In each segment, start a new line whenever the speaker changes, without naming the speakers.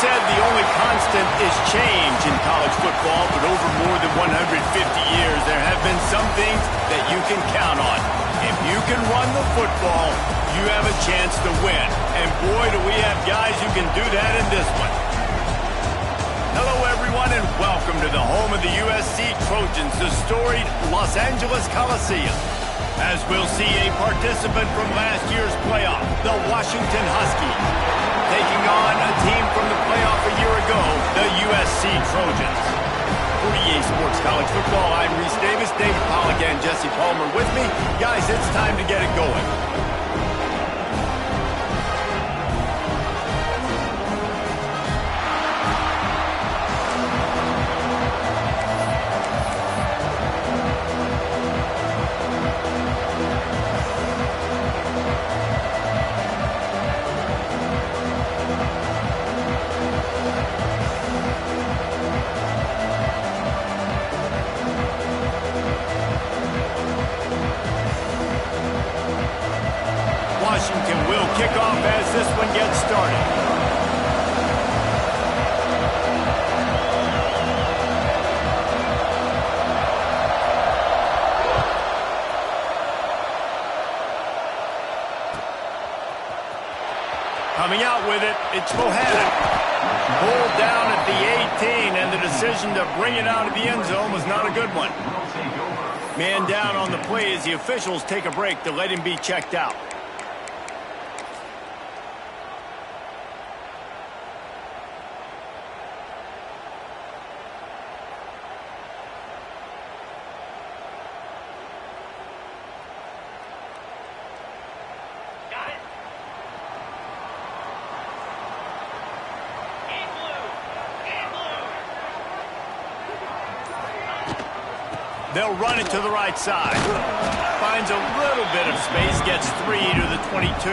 Said the only constant is change in college football, but over more than 150 years, there have been some things that you can count on. If you can run the football, you have a chance to win. And boy, do we have guys who can do that in this one. Hello, everyone, and welcome to the home of the USC Trojans, the storied Los Angeles Coliseum. As we'll see a participant from last year's playoff, the Washington Huskies, taking on a team from the playoff a year ago, the USC Trojans. For EA Sports College Football, I'm Reese Davis, David Pollack, and Jesse Palmer with me. Guys, it's time to get it going. Washington will kick off as this one gets started. Coming out with it, it's Bohannon. Pulled down at the 18, and the decision to bring it out of the end zone was not a good one. Man down on the play as the officials take a break to let him be checked out. They'll run it to the right side. Finds a little bit of space, gets 3 to the 22.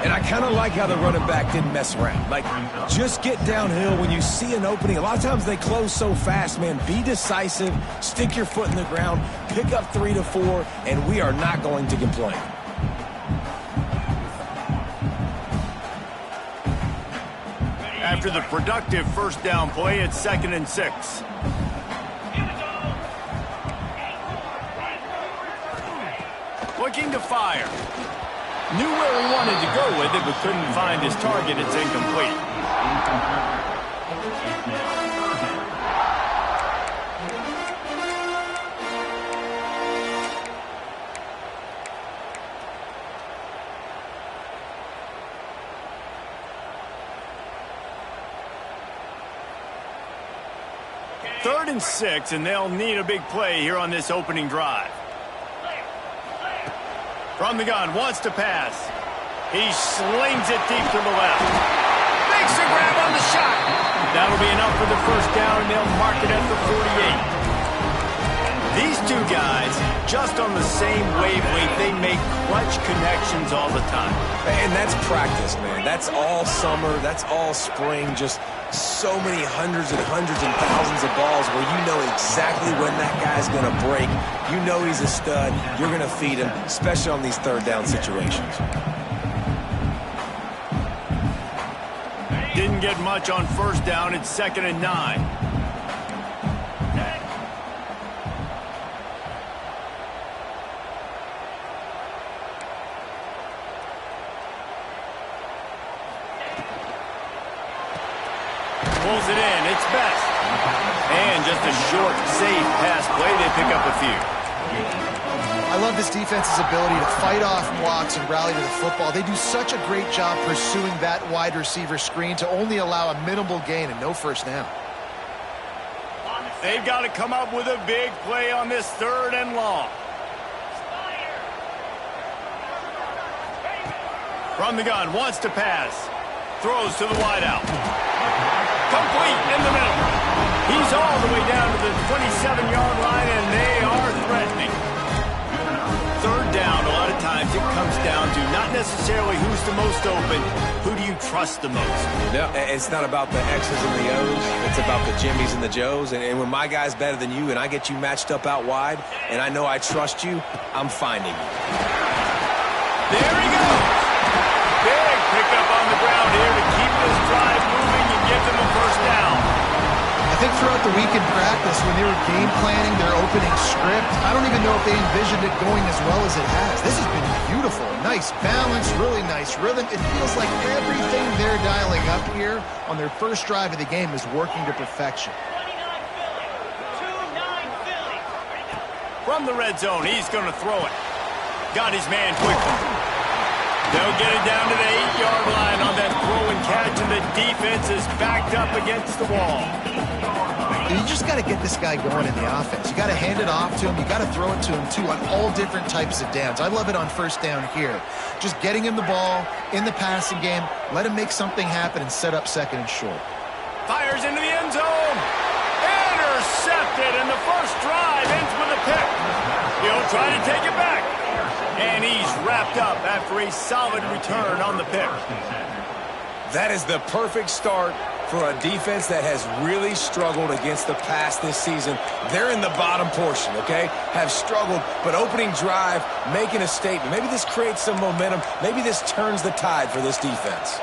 And I kind of like how the running back didn't mess around. Like, just get downhill when you see an opening. A lot of times they close so fast, man. Be decisive, stick your foot in the ground, pick up 3 to 4, and we are not going to complain.
After the productive first down play, it's 2nd and 6. Looking to fire. Knew where he wanted to go with it, but couldn't find his target. It's incomplete. Third and 6, and they'll need a big play here on this opening drive. From the gun, wants to pass. He slings it deep to the left. Makes a grab on the shot. That'll be enough for the first down, and they'll mark it at the 48. These two guys, just on the same wavelength, they make clutch connections all the time.
And that's practice, man. That's all summer. That's all spring. Just so many hundreds and thousands of balls where you know exactly when that guy's going to break. You know he's a stud. You're going to feed him, especially on these third down situations.
Didn't get much on first down. It's 2nd and 9. Pulls it in. It's Best. And just a short, safe pass play. They pick up a few.
I love this defense's ability to fight off blocks and rally to the football. They do such a great job pursuing that wide receiver screen to only allow a minimal gain and no first down.
They've got to come up with a big play on this 3rd and long. From the gun, wants to pass. Throws to the wideout. Complete in the middle. He's all the way down to the 27-yard line, and they are threatening. necessarily who's the most open. Who do you trust the most?
No, it's not about the X's and the O's. It's about the Jimmys and the Joes. And when my guy's better than you and I get you matched up out wide and I know I trust you, I'm finding you.
There he goes. Big pickup on the ground here to keep this drive moving and give them a first down.
I think throughout the week in practice, when they were game planning their opening script, I don't even know if they envisioned it going as well as it has. This has been beautiful. Nice balance, really nice rhythm. It feels like everything they're dialing up here on their first drive of the game is working to perfection.
From the red zone, he's going to throw it. Got his man quickly. They'll get it down to the 8-yard line on that throw and catch, and the defense is backed up against the wall.
You just got to get this guy going in the offense. You got to hand it off to him. You got to throw it to him, too, on all different types of downs. I love it on first down here. Just getting him the ball in the passing game, let him make something happen and set up second and short.
Fires into the end zone. Intercepted, and the first drive ends with a pick. He'll try to take it back. And he's wrapped up after a solid return on the pick.
That is the perfect start for a defense that has really struggled against the pass this season. They're in the bottom portion, okay? Have struggled, but opening drive, making a statement. Maybe this creates some momentum. Maybe this turns the tide for this defense.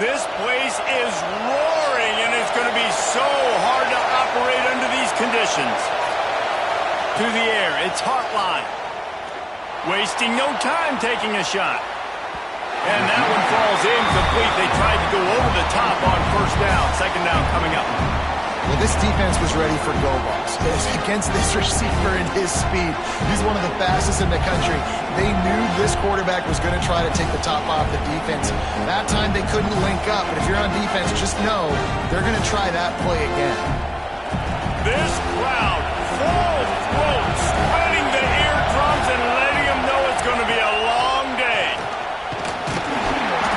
This place is roaring, and it's going to be so hard to operate under these conditions. To the air, it's Hartline. Wasting no time taking a shot. And that one falls incomplete. They tried to go over the top on first down. Second down coming up.
Well, this defense was ready for go balls. Against this receiver and his speed, he's one of the fastest in the country. They knew this quarterback was going to try to take the top off the defense. That time they couldn't link up, but if you're on defense, just know they're going to try that play again.
This crowd, full throat, sweating the eardrums and letting them know it's going to be a long day.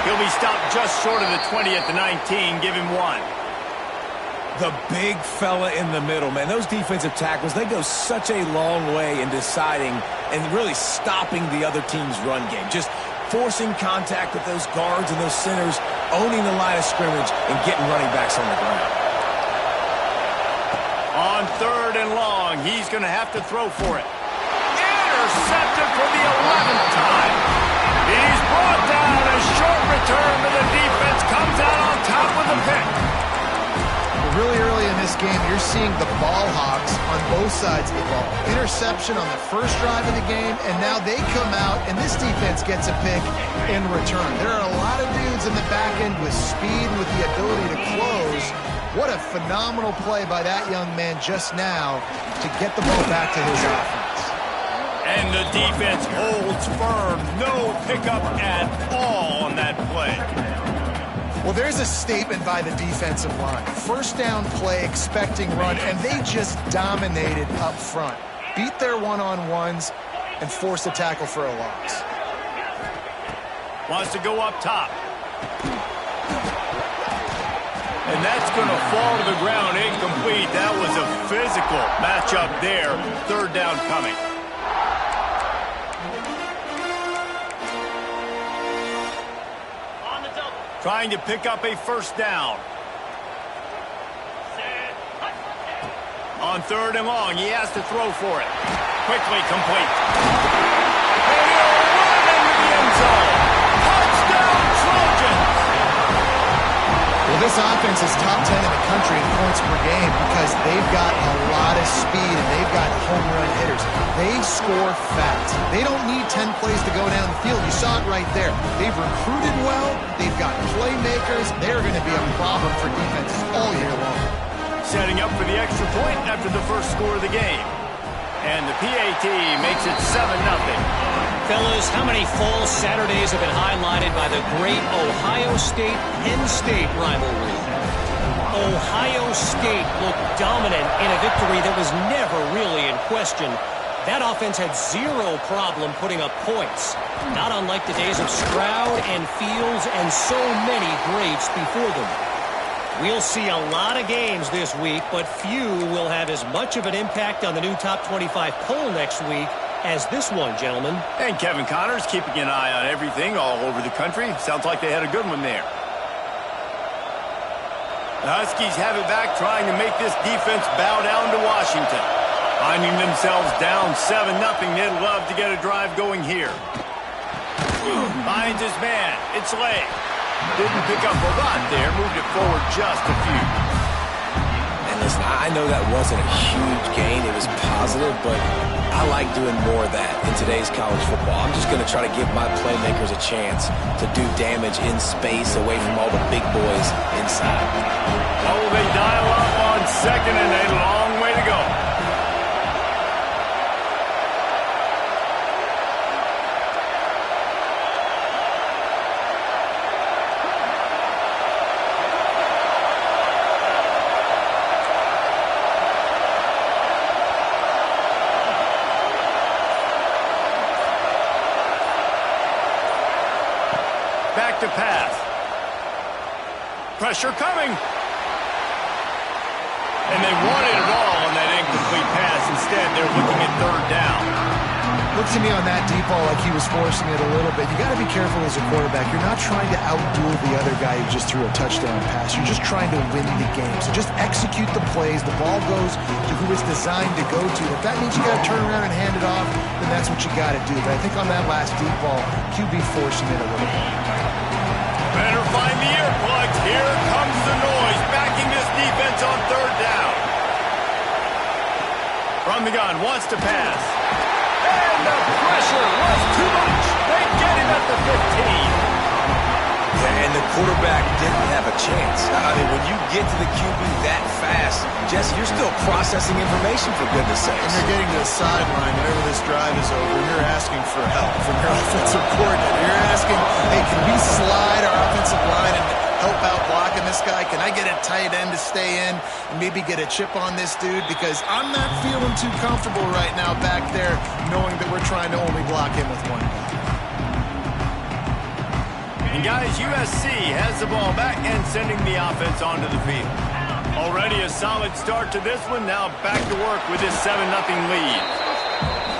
He'll be stopped just short of the 20 at the 19. Give him one.
The big fella in the middle, man. Those defensive tackles, they go such a long way in deciding and really stopping the other team's run game. Just forcing contact with those guards and those centers, owning the line of scrimmage, and getting running backs on the ground.
On third and long, he's going to have to throw for it. Intercepted for the 11th time. He's brought down. A short return, but the defense comes out on top with the pick.
Really early in this game, you're seeing the ball hogs on both sides of the ball. Interception on the first drive of the game, and now they come out, and this defense gets a pick in return. There are a lot of dudes in the back end with speed and with the ability to close. What a phenomenal play by that young man just now to get the ball back to his offense.
And the defense holds firm. No pickup at all on that play.
Well, there's a statement by the defensive line. First down play, expecting run, and they just dominated up front. Beat their one-on-ones and force a tackle for a loss.
Wants to go up top. And that's going to fall to the ground incomplete. That was a physical matchup there. Third down coming. Trying to pick up a first down. On third and long, he has to throw for it. Quickly complete. And he'll run into the end zone. Touchdown, Trojans!
Well, this offense is top 10 in the country in points per game because they've got a lot of speed and they've got home run hitters. They score fast. They don't need 10 plays to go down the field. You saw it right there. They've recruited well. They've got playmakers. They're going to be a problem for defenses all year long.
Setting up for the extra point after the first score of the game. And the PAT makes it 7-0.
Fellas, how many fall Saturdays have been highlighted by the great Ohio State-Penn State rivalry? Ohio State looked dominant in a victory that was never really in question. That offense had zero problem putting up points, not unlike the days of Stroud and Fields and so many greats before them. We'll see a lot of games this week, but few will have as much of an impact on the new top 25 poll next week as this one, gentlemen.
And Kevin Connors keeping an eye on everything all over the country. Sounds like they had a good one there. The Huskies have it back, trying to make this defense bow down to Washington. Finding themselves down 7-0. They'd love to get a drive going here. Finds his man. It's Lay. Didn't pick up a lot there. Moved it forward just a few.
And listen, I know that wasn't a huge gain. It was positive, but I like doing more of that in today's college football. I'm just going to try to give my playmakers a chance to do damage in space away from all the big boys inside.
Oh, they dial up on second and a long way to go. Back to pass. Pressure coming. And they wanted it all on that incomplete pass. Instead, they're looking at third down.
Looks to me on that deep ball like he was forcing it a little bit. You got to be careful as a quarterback. You're not trying to outduel the other guy who just threw a touchdown pass. You're just trying to win the game. So just execute the plays. The ball goes to who it's designed to go to. If that means you got to turn around and hand it off, then that's what you got to do. But I think on that last deep ball, QB forcing it a little bit.
Better find the earplugs. Here comes the noise. Backing this defense on third down. From the gun, wants to pass. And the pressure was too much. They get him at the 15.
And the quarterback didn't have a chance. I mean, when you get to the QB that fast, Jesse, you're still processing information, for goodness sakes.
And you're getting to the sideline whenever this drive is over, and you're asking for help from your offensive coordinator. You're asking, hey, can we slide our offensive line and help out blocking this guy? Can I get a tight end to stay in and maybe get a chip on this dude? Because I'm not feeling too comfortable right now back there knowing that we're trying to only block him with one guy.
And guys, USC has the ball back and sending the offense onto the field. Already a solid start to this one. Now back to work with this 7-0 lead.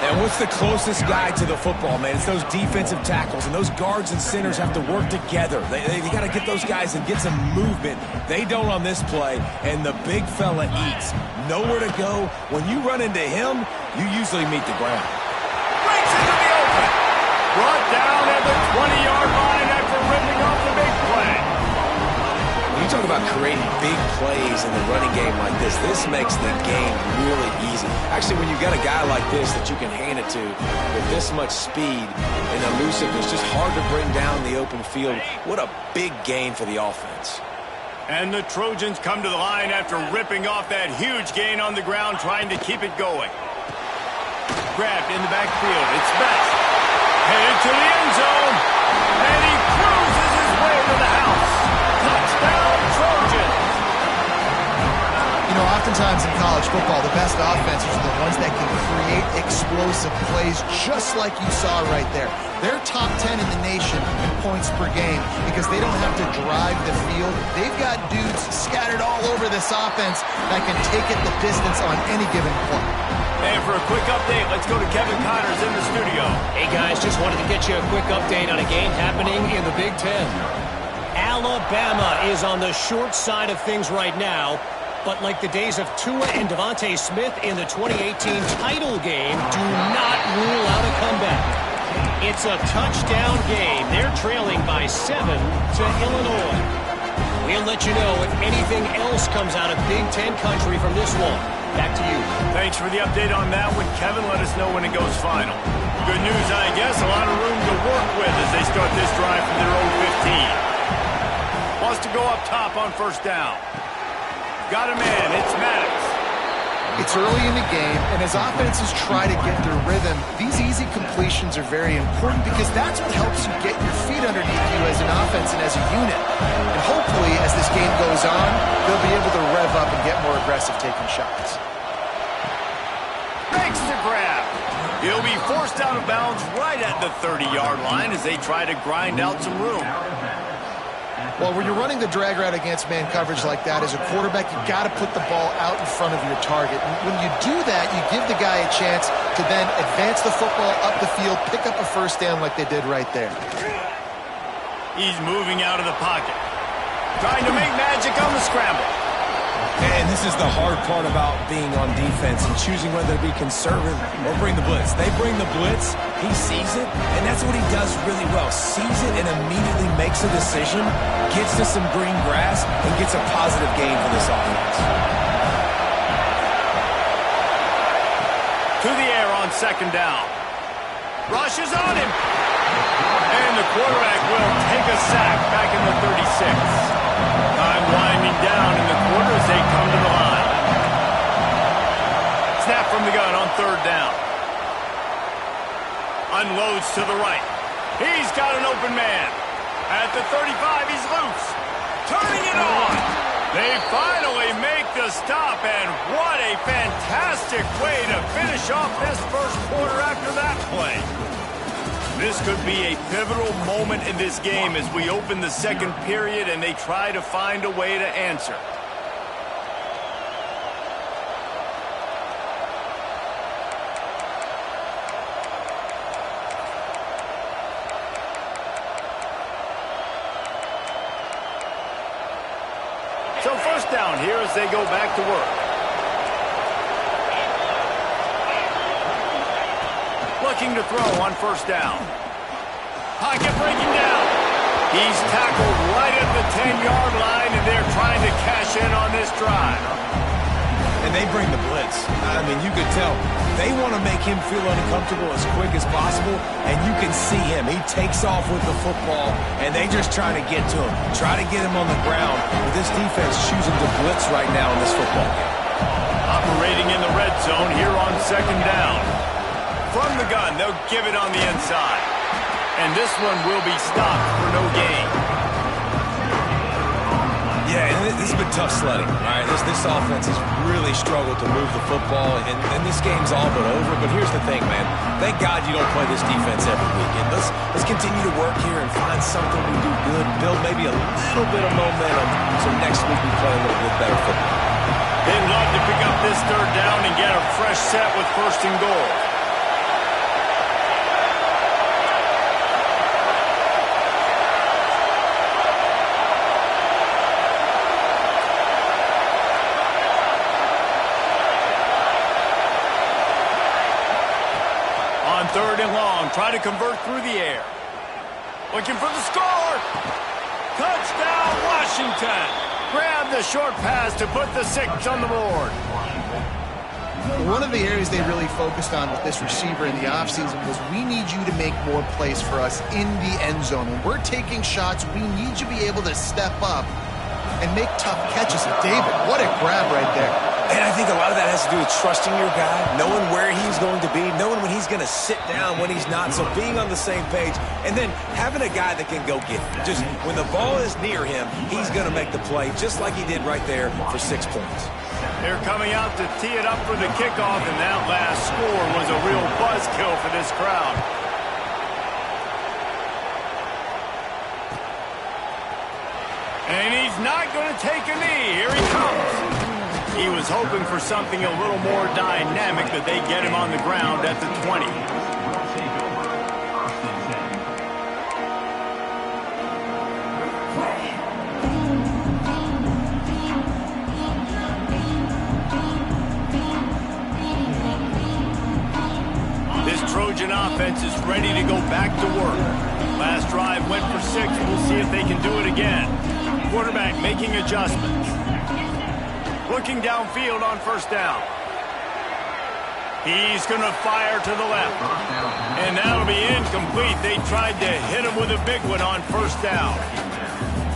And what's the closest guy to the football, man? It's those defensive tackles, and those guards and centers have to work together. They got to get those guys and get some movement. They don't on this play, and the big fella eats. Nowhere to go. When you run into him, you usually meet the ground.
Breaks into the open. Brought down at the 20-yard line after ripping off the big play.
When you talk about creating big plays in the running game like this makes the game really easy. Actually, when you've got a guy like this that you can hand it to with this much speed and elusiveness, just hard to bring down the open field. What a big gain for the offense.
And the Trojans come to the line after ripping off that huge gain on the ground, trying to keep it going. Grabbed in the backfield. It's Best. Headed to the end zone. And he cruises his way to the house. Touchdown, Trojans.
You know, oftentimes in college football, the best offenses are the ones that can create explosive plays just like you saw right there. They're top 10 in the nation in points per game because they don't have to drive the field. They've got dudes scattered all over this offense that can take it the distance on any given play.
And for a quick update, let's go to Kevin Connors in the studio.
Hey, guys, just wanted to get you a quick update on a game happening in the Big Ten. Alabama is on the short side of things right now, but like the days of Tua and Devontae Smith in the 2018 title game, do not rule out a comeback. It's a touchdown game. They're trailing by 7 to Illinois. We'll let you know if anything else comes out of Big Ten country from this one. Back to you.
Thanks for the update on that one, Kevin. Let us know when it goes final. Good news, I guess. A lot of room to work with as they start this drive from their own 15. Wants to go up top on first down. Got a man. It's Maddox.
It's early in the game, and as offenses try to get their rhythm, these easy completions are very important because that's what helps you get your feet underneath you as an offense and as a unit. And hopefully, as this game goes on, they'll be able to rev up and get more aggressive taking shots.
Makes the grab. He'll be forced out of bounds right at the 30-yard line as they try to grind out some room.
Well, when you're running the drag route against man coverage like that, as a quarterback, you got to put the ball out in front of your target. And when you do that, you give the guy a chance to then advance the football up the field, pick up a first down like they did right there.
He's moving out of the pocket, trying to make magic on the scramble.
And this is the hard part about being on defense and choosing whether to be conservative or bring the blitz. They bring the blitz, he sees it, and that's what he does really well. Sees it and immediately makes a decision, gets to some green grass, and gets a positive gain for this offense.
To the air on second down. Rushes on him. And the quarterback will take a sack back in the 36. Time winding down in the quarter as they come to the line. Snap from the gun on third down. Unloads to the right. He's got an open man. At the 35, he's loose. Turning it on. They finally make the stop, and what a fantastic way to finish off this first quarter after that play. This could be a pivotal moment in this game as we open the second period and they try to find a way to answer. So first down here as they go back to work. Looking to throw on first down. Pocket breaking down. He's tackled right at the 10-yard line, and they're trying to cash in on this drive.
And they bring the blitz. I mean, you could tell. They want to make him feel uncomfortable as quick as possible, and you can see him. He takes off with the football, and they just try to get to him. Try to get him on the ground. But this defense choosing to blitz right now in this football game.
Operating in the red zone here on second down. From the gun, they'll give it on the inside. And this one will be stopped for no gain.
Yeah, and this has been tough sledding. All right, this offense has really struggled to move the football, and this game's all but over. But here's the thing, man. Thank God you don't play this defense every weekend. Let's continue to work here and find something we do good, build maybe a little bit of momentum so next week we play a little bit better football.
They'd love to pick up this third down and get a fresh set with first and goal. Third and long, try to convert through the air. Looking for the score. Touchdown, Washington. Grab the short pass to put the 6 on the board.
One of the areas they really focused on with this receiver in the offseason was we need you to make more plays for us in the end zone. When we're taking shots, we need you to be able to step up and make tough catches. David, what a grab right there.
And I think a lot of that has to do with trusting your guy, knowing where he's going to be, knowing when he's going to sit down, when he's not, so being on the same page, and then having a guy that can go get it. Just when the ball is near him, he's going to make the play, just like he did right there for 6 points.
They're coming out to tee it up for the kickoff, and that last score was a real buzzkill for this crowd. And he's not going to take a knee. Here he comes. He was hoping for something a little more dynamic, but they get him on the ground at the 20. This Trojan offense is ready to go back to work. Last drive went for 6. We'll see if they can do it again. Quarterback making adjustments. Looking downfield on first down. He's going to fire to the left. And that'll be incomplete. They tried to hit him with a big one on first down.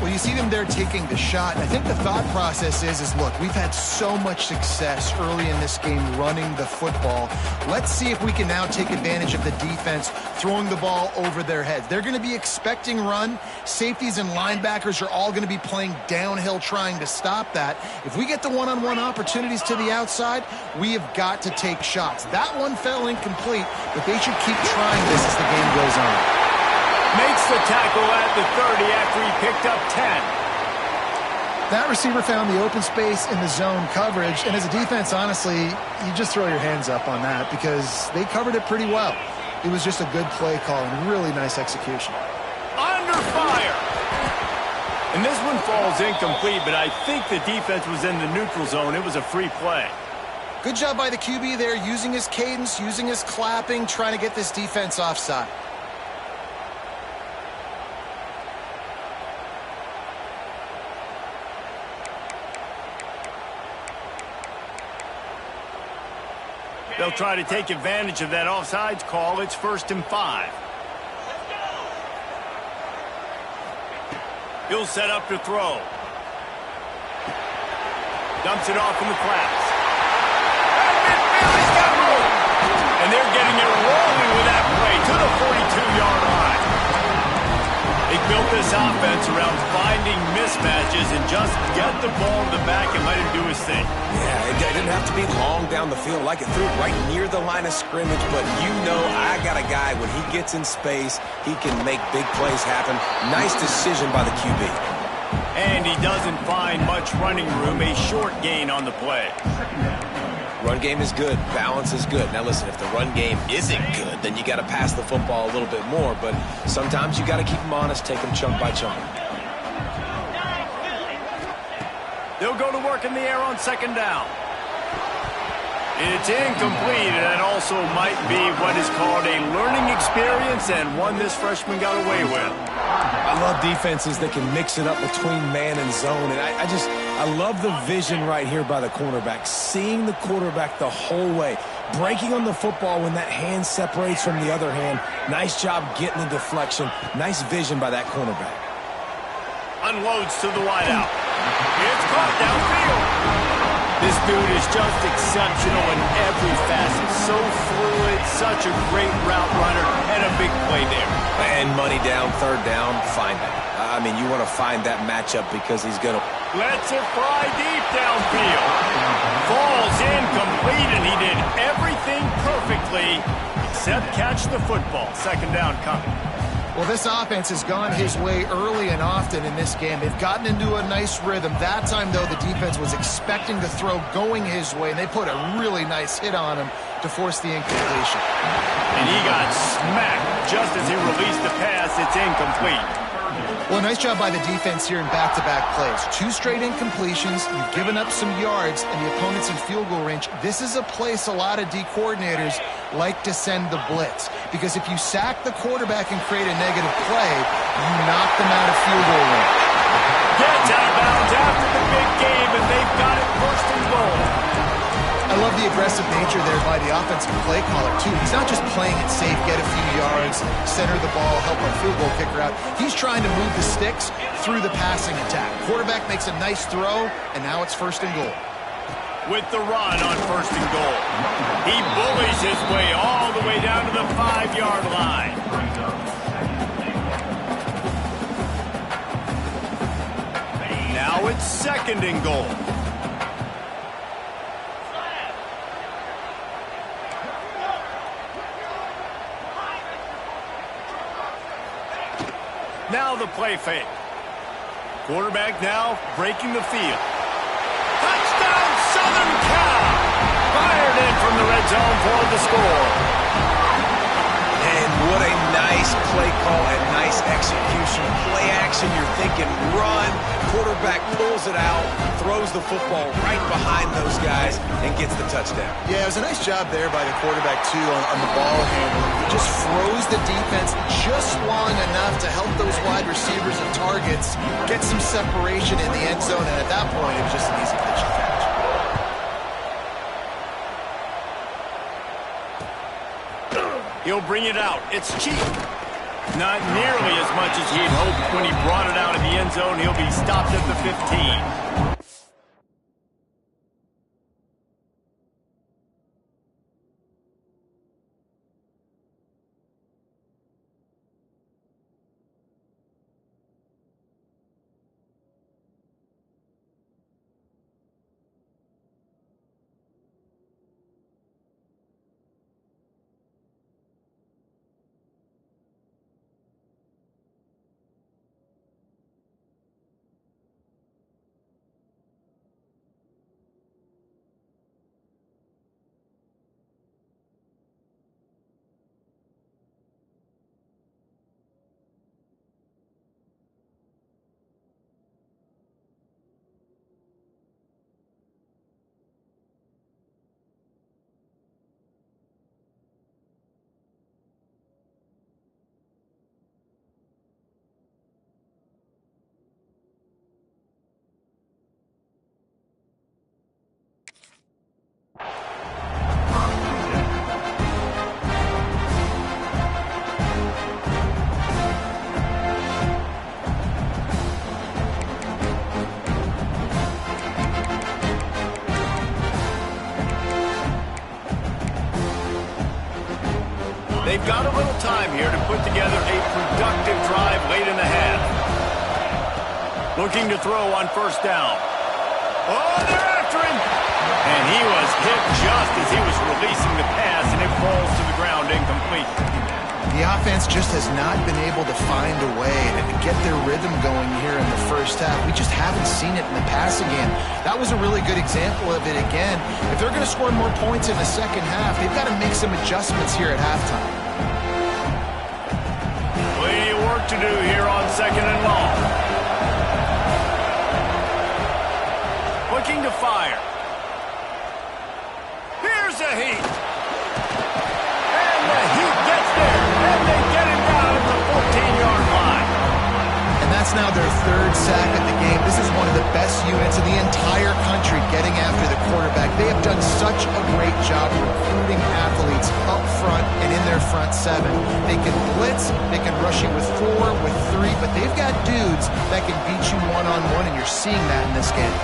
Well, you see them there taking the shot. I think the thought process is look, we've had so much success early in this game running the football. Let's see if we can now take advantage of the defense throwing the ball over their heads. They're going to be expecting run. Safeties and linebackers are all going to be playing downhill trying to stop that. If we get the one-on-one opportunities to the outside, we have got to take shots. That one fell incomplete, but they should keep trying this as the game goes on.
Makes the tackle at the 30 after he picked up 10.
That receiver found the open space in the zone coverage, and as a defense, honestly, you just throw your hands up on that because they covered it pretty well. It was just a good play call and really nice execution.
Under fire! And this one falls incomplete, but I think the defense was in the neutral zone. It was a free play.
Good job by the QB there, using his cadence, using his clapping, trying to get this defense offside.
They'll try to take advantage of that offsides call. It's 1st and 5. He'll set up to throw. Dumps it off in the flats. He's got room. And they're getting it rolling with that play to the 42-yard line. They built this offense around finding mismatches and just get the ball in the back and let him do his thing.
Yeah, it didn't have to be long down the field. Like it threw it right near the line of scrimmage, but you know I got a guy, when he gets in space, he can make big plays happen. Nice decision by the QB.
And he doesn't find much running room, a short gain on the play.
Run game is good. Balance is good. Now listen, if the run game isn't good, then you got to pass the football a little bit more. But sometimes you got to keep them honest, take them chunk by chunk.
They'll go to work in the air on 2nd down. It's incomplete, and it also might be what is called a learning experience and one this freshman got away with.
I love defenses that can mix it up between man and zone, and I love the vision right here by the cornerback, seeing the quarterback the whole way, breaking on the football when that hand separates from the other hand. Nice job getting the deflection. Nice vision by that cornerback.
Unloads to the wideout. It's caught downfield. This dude is just exceptional in every facet. So fluid, such a great route runner, and a big play there.
And money down, 3rd down, find it. I mean, you want to find that matchup because he's going to...
Lets it fly deep downfield. Falls incomplete, and he did everything perfectly except catch the football. 2nd down coming.
Well, this offense has gone his way early and often in this game. They've gotten into a nice rhythm. That time, though, the defense was expecting the throw going his way, and they put a really nice hit on him to force the incompletion.
And he got smacked just as he released the pass. It's incomplete.
Well, nice job by the defense here in back-to-back plays. 2 straight incompletions. You've given up some yards, and the opponent's in field goal range. This is a place a lot of D coordinators like to send the blitz, because if you sack the quarterback and create a negative play, you knock them out of field goal range.
Gets out of bounds after the big game, and they've got it 1st and goal.
I love the aggressive nature there by the offensive play caller, too. He's not just playing it safe, get a few yards, center the ball, help our field goal kicker out. He's trying to move the sticks through the passing attack. Quarterback makes a nice throw, and now it's 1st and goal.
With the run on 1st and goal. He bullies his way all the way down to the 5-yard line. Now it's 2nd and goal. Now the play fake. Quarterback now breaking the field. Touchdown, Southern Cal! Fired in from the red zone for the score.
And what a nice play call and nice execution. Play action, you're thinking run. Quarterback pulls it out, throws the football right behind those guys, and gets the touchdown.
Yeah, it was a nice job there by the quarterback, too, on the ball handling. He just froze the defense just long enough to help those wide receivers and targets get some separation in the end zone, and at that point, it was just an easy pitch to catch.
He'll bring it out. It's cheap. Not nearly as much as he'd hoped when he brought it out of the end zone. He'll be stopped at the 15. They've got a little time here to put together a productive drive late in the half. Looking to throw on first down. Oh, they're after him! And he was hit just as he was releasing the pass, and it falls to the ground incomplete.
The offense just has not been able to find a way to get their rhythm going here in the first half. We just haven't seen it in the passing game. That was a really good example of it again. If they're going to score more points in the second half, they've got to make some adjustments here at halftime.
Plenty of work to do here on second and long. Looking to fire. Here's a heat. And the heat gets there. And they get him down at the 14-yard line.
And that's now their third sack of the game. This is one of the best units in the entire country getting after the quarterback. They have done such a great job recruiting athletes up front and in their front seven. They can blitz, they can rush you with 4, with 3, but they've got dudes that can beat you one-on-one, and you're seeing that in this game.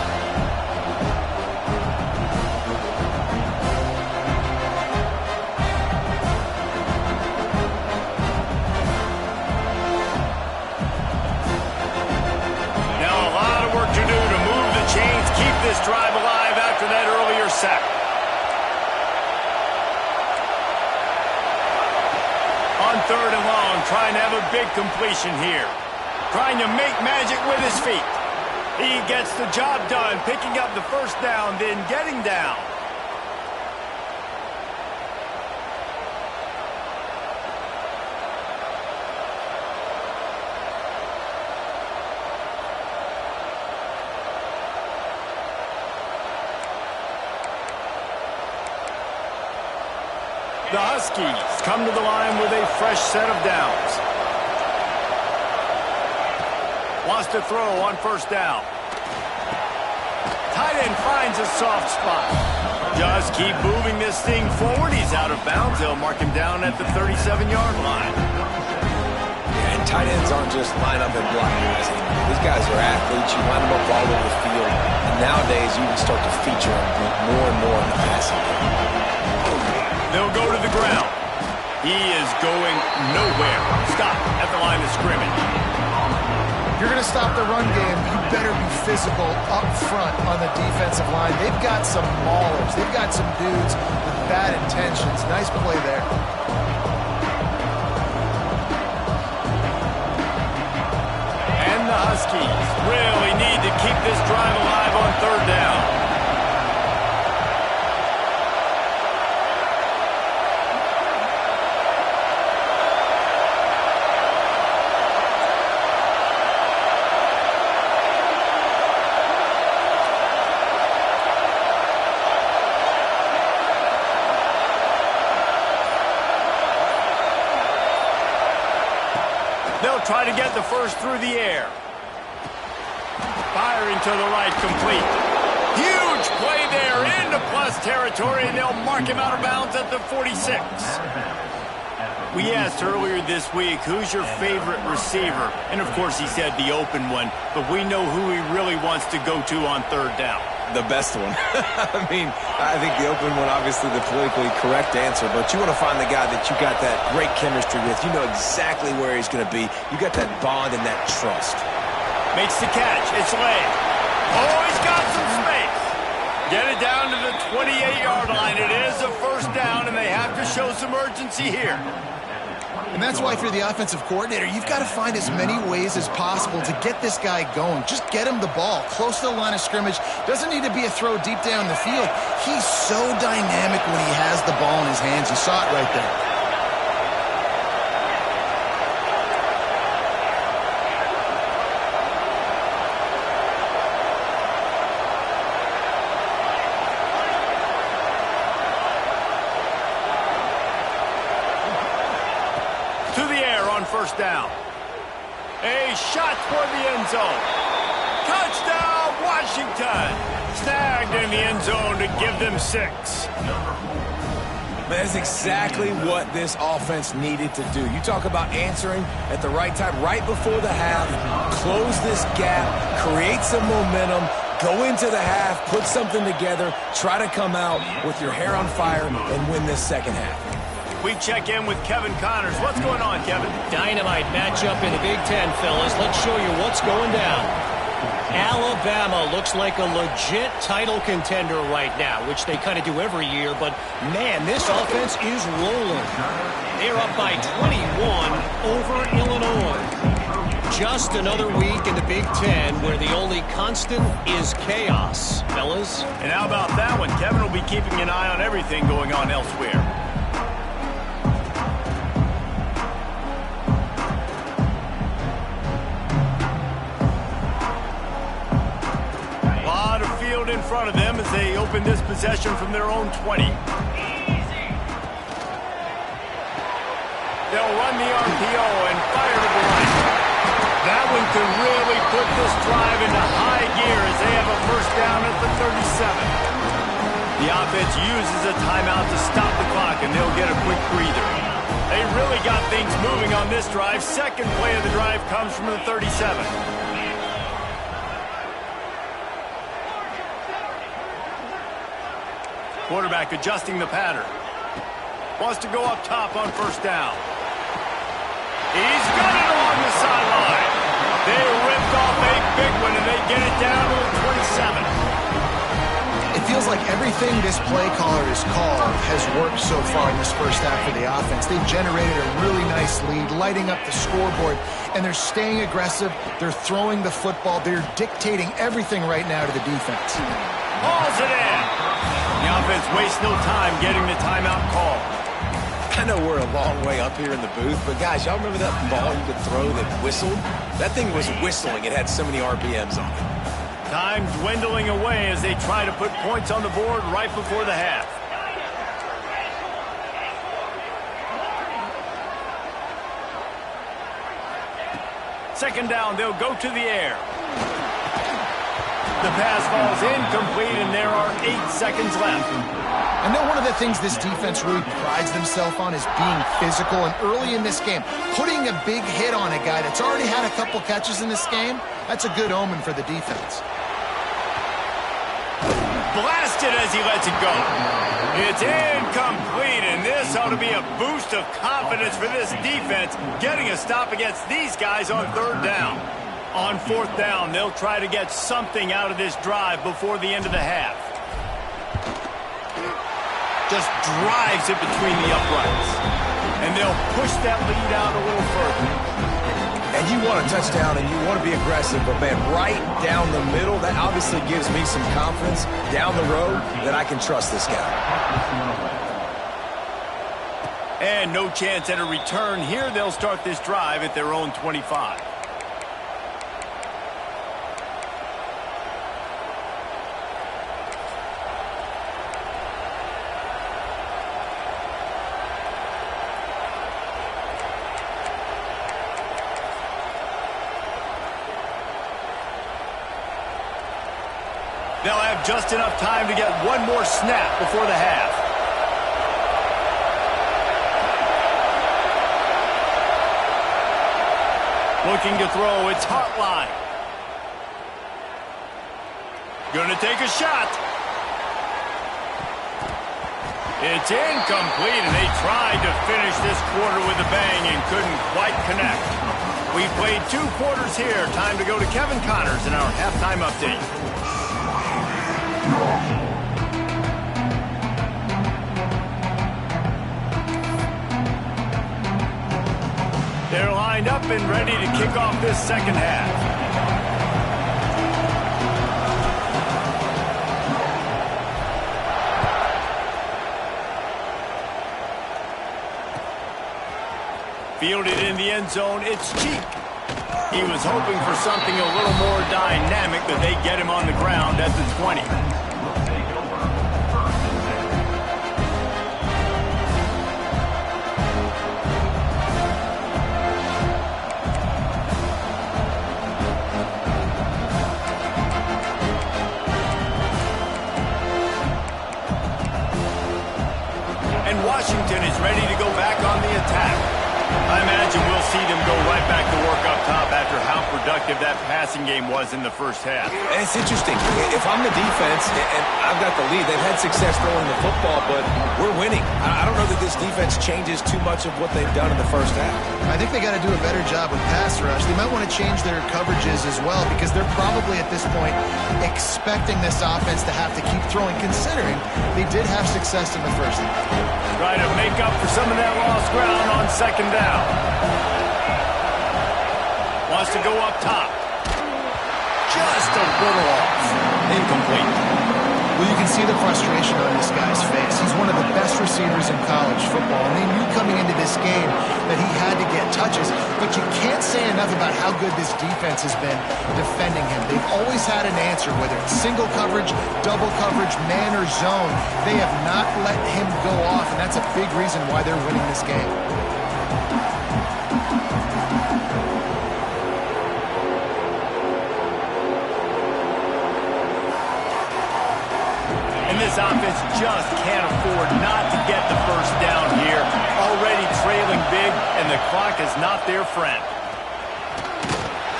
This drive alive after that earlier sack. On third and long, trying to have a big completion here. Trying to make magic with his feet. He gets the job done, picking up the first down, then getting down. The Huskies come to the line with a fresh set of downs. Wants to throw on first down. Tight end finds a soft spot. Just keep moving this thing forward. He's out of bounds. They'll mark him down at the 37-yard line.
And tight ends aren't just line up and block guys anymore. These guys are athletes. You line them up all over the field. And nowadays, you can start to feature them more and more in the passing game.
They'll go to the ground. He is going nowhere. Stop at the line of scrimmage.
If you're going to stop the run game, you better be physical up front on the defensive line. They've got some maulers. They've got some dudes with bad intentions. Nice play there.
And the Huskies really need to keep this drive alive on third down. They'll try to get the first through the air. Firing to the right, complete. Huge play there into plus territory, and they'll mark him out of bounds at the 46. We asked earlier this week, who's your favorite receiver? And, of course, he said the open one, but we know who he really wants to go to on third down.
The best one. I mean, I think the open one, obviously the politically correct answer, but you want to find the guy that you got that great chemistry with. You know exactly where he's going to be. You got that bond and that trust.
Makes the catch. It's Lay. Oh, he's got some space. Get it down to the 28-yard line. It is a first down, and they have to show some urgency here.
And that's why, for the offensive coordinator, you've got to find as many ways as possible to get this guy going. Just get him the ball close to the line of scrimmage. Doesn't need to be a throw deep down the field. He's so dynamic when he has the ball in his hands. You saw it right there.
First down. A shot toward the end zone. Touchdown, Washington. Snagged in the end zone to give them 6.
That's exactly what this offense needed to do. You talk about answering at the right time, right before the half, close this gap, create some momentum, go into the half, put something together, try to come out with your hair on fire and win this second half.
We check in with Kevin Connors. What's going on, Kevin?
Dynamite matchup in the Big Ten, fellas. Let's show you what's going down. Alabama looks like a legit title contender right now, which they kind of do every year, but man, this offense is rolling. They're up by 21 over Illinois. Just another week in the Big Ten where the only constant is chaos, fellas.
And how about that one? Kevin will be keeping an eye on everything going on elsewhere. In front of them as they open this possession from their own 20. They'll run the RPO and fire to the right. That one could really put this drive into high gear as they have a first down at the 37. The offense uses a timeout to stop the clock, and they'll get a quick breather. They really got things moving on this drive. Second play of the drive comes from the 37. Quarterback adjusting the pattern. Wants to go up top on first down. He's got it along the sideline. They ripped off a big one, and they get it down to the 27.
It feels like everything this play caller has called has worked so far in this first half for the offense. They've generated a really nice lead, lighting up the scoreboard, and they're staying aggressive. They're throwing the football. They're dictating everything right now to the defense.
Hauls it in. The offense wastes no time getting the timeout call.
I know we're a long way up here in the booth, but guys, y'all remember that ball you could throw that whistled? That thing was whistling. It had so many RPMs on it.
Time dwindling away as they try to put points on the board right before the half. Second down, they'll go to the air. The pass falls incomplete, and there are 8 seconds left.
I know one of the things this defense really prides themselves on is being physical, and early in this game, putting a big hit on a guy that's already had a couple catches in this game, that's a good omen for the defense.
Blasted as he lets it go. It's incomplete, and this ought to be a boost of confidence for this defense, getting a stop against these guys on third down. On fourth down, they'll try to get something out of this drive before the end of the half. Just drives it between the uprights. And they'll push that lead out a little further.
And you want a touchdown and you want to be aggressive, but man, right down the middle, that obviously gives me some confidence down the road that I can trust this guy.
And no chance at a return here. They'll start this drive at their own 25. They'll have just enough time to get one more snap before the half. Looking to throw, it's Hartline. Gonna take a shot. It's incomplete, and they tried to finish this quarter with a bang and couldn't quite connect. We played 2 quarters here. Time to go to Kevin Connors in our halftime update. They're lined up and ready to kick off this second half. Fielded in the end zone, it's Cheek. He was hoping for something a little more dynamic, but they get him on the ground at the 20. And Washington is ready to go back on the attack. I imagine we'll see them go right back to work up top after how productive productive that passing game was in the first half.
And it's interesting. If I'm the defense and I've got the lead, they've had success throwing the football, but we're winning. I don't know that this defense changes too much of what they've done in the first half.
I think they got to do a better job with pass rush. They might want to change their coverages as well because they're probably at this point expecting this offense to have to keep throwing, considering they did have success in the first half.
Trying to make up for some of that lost ground on second down. Wants to go up top. Just a little off. Incomplete.
Well, you can see the frustration on this guy's face. He's one of the best receivers in college football, and they knew coming into this game that he had to get touches, but you can't say enough about how good this defense has been defending him. They've always had an answer, whether it's single coverage, double coverage, man or zone. They have not let him go off, and that's a big reason why they're winning this game.
And this offense just can't afford not to get the first down here. Already trailing big, and the clock is not their friend.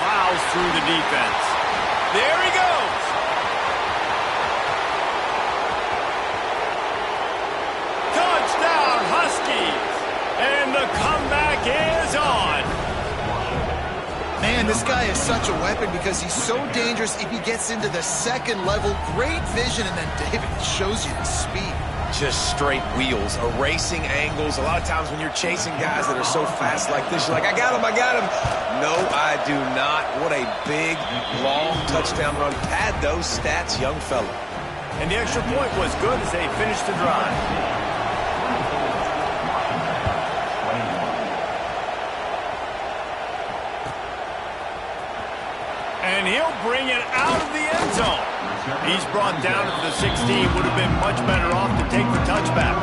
Plows through the defense. There he goes. Touchdown, Huskies. And the comeback is on.
Man, this guy is such a weapon because he's so dangerous if he gets into the second level. Great vision, and then David shows you the speed.
Just straight wheels, erasing angles. A lot of times when you're chasing guys that are so fast like this, you're like, I got him, I got him. No, I do not. What a big, long touchdown run. Pad those stats, young fella.
And the extra point was good as they finished the drive. And he'll bring it out of the end zone. He's brought down to the 16. Would have been much better off to take the touchback.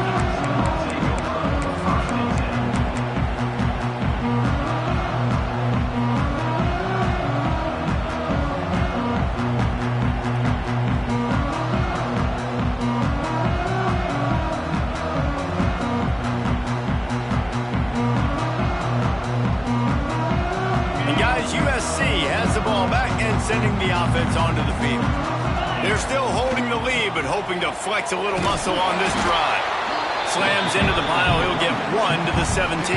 And guys, USC has the ball back and sending the offense onto the field. They're still holding the lead, but hoping to flex a little muscle on this drive. Slams into the pile. He'll get 1 to the 17.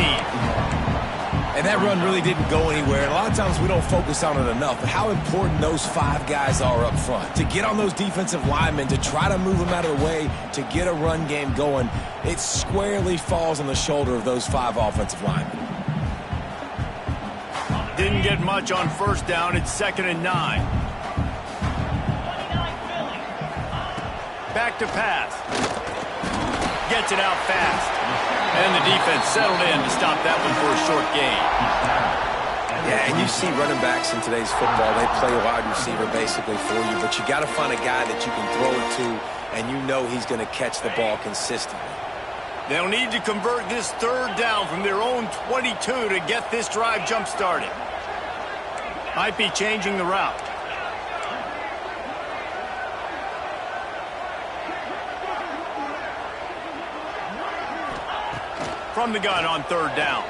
And that run really didn't go anywhere. And a lot of times we don't focus on it enough, but how important those 5 guys are up front. To get on those defensive linemen, to try to move them out of the way, to get a run game going, it squarely falls on the shoulder of those 5 offensive linemen.
Didn't get much on first down. It's 2nd and 9. Back to pass. Gets it out fast. And the defense settled in to stop that one for a short gain.
Yeah, and you see running backs in today's football, they play a wide receiver basically for you, but you got to find a guy that you can throw it to, and you know he's going to catch the ball consistently.
They'll need to convert this 3rd down from their own 22 to get this drive jump-started. Might be changing the route. From the gun on 3rd down.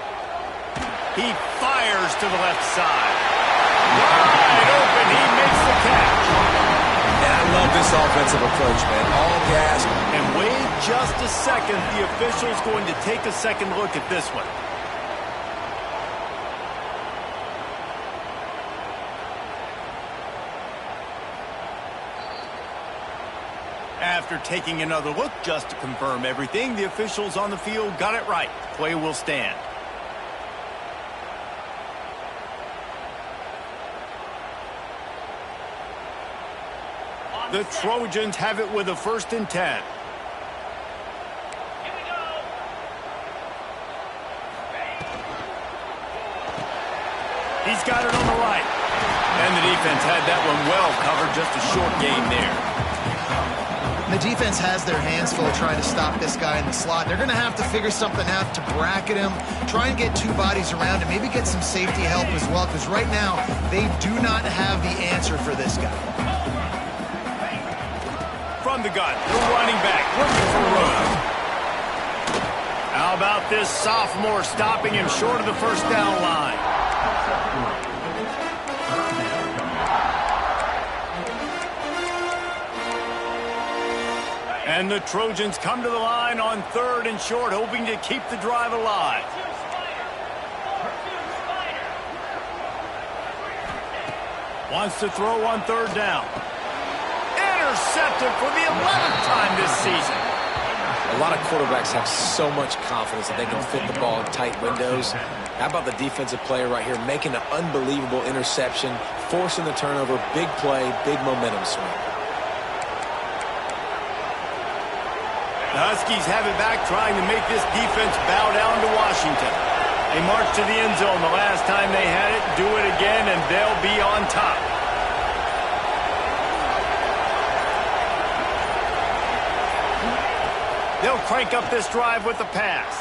He fires to the left side. Wide open, he makes the catch.
And I love this offensive approach, man. All gas.
And wait just a second. The official's going to take a second look at this one. After taking another look just to confirm everything, the officials on the field got it right. Play will stand. The Trojans have it with a 1st and 10. He's got it on the right. And the defense had that one well covered, just a short gain there.
The defense has their hands full trying to stop this guy in the slot. They're going to have to figure something out to bracket him, try and get 2 bodies around him, maybe get some safety help as well, because right now they do not have the answer for this guy.
From the gun, the running back looking for room. How about this sophomore stopping him short of the 1st down line? And the Trojans come to the line on 3rd and short, hoping to keep the drive alive. Wants to throw on 3rd down. Intercepted for the 11th time this season.
A lot of quarterbacks have so much confidence that they can fit the ball in tight windows. How about the defensive player right here making an unbelievable interception, forcing the turnover, big play, big momentum swing.
The Huskies have it back, trying to make this defense bow down to Washington. They march to the end zone the last time they had it, do it again, and they'll be on top. They'll crank up this drive with the pass.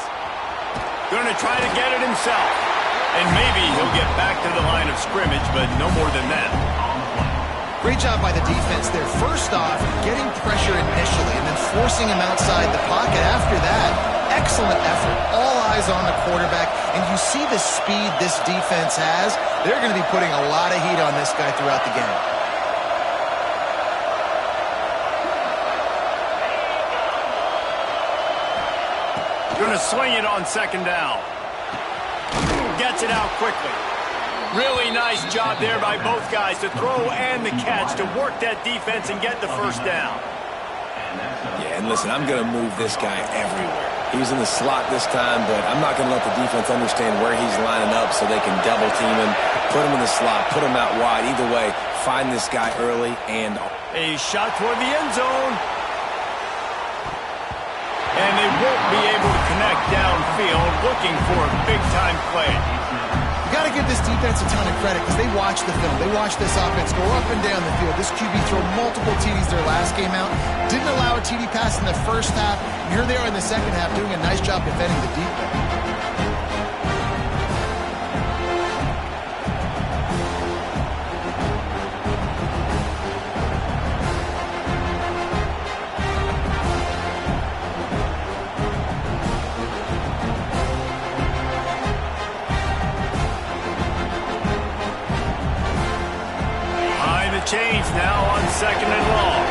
Going to try to get it himself. And maybe he'll get back to the line of scrimmage, but no more than that.
Great job by the defense there. First off, getting pressure initially and then forcing him outside the pocket after that. Excellent effort. All eyes on the quarterback. And you see the speed this defense has. They're going to be putting a lot of heat on this guy throughout the game.
Going to swing it on 2nd down. Gets it out quickly. Really nice job there by both guys to throw and the catch to work that defense and get the 1st down.
Yeah, and listen, I'm going to move this guy everywhere. He's in the slot this time, but I'm not going to let the defense understand where he's lining up so they can double team him, put him in the slot, put him out wide. Either way, find this guy early and...
A shot toward the end zone. And they won't be able to connect downfield, looking for a big-time play.
You got to give this defense a ton of credit because they watch the film. They watch this offense go up and down the field. This QB threw multiple TDs their last game out. Didn't allow a TD pass in the first half. And here they are in the second half doing a nice job defending the deep ball.
Change now on 2nd and long.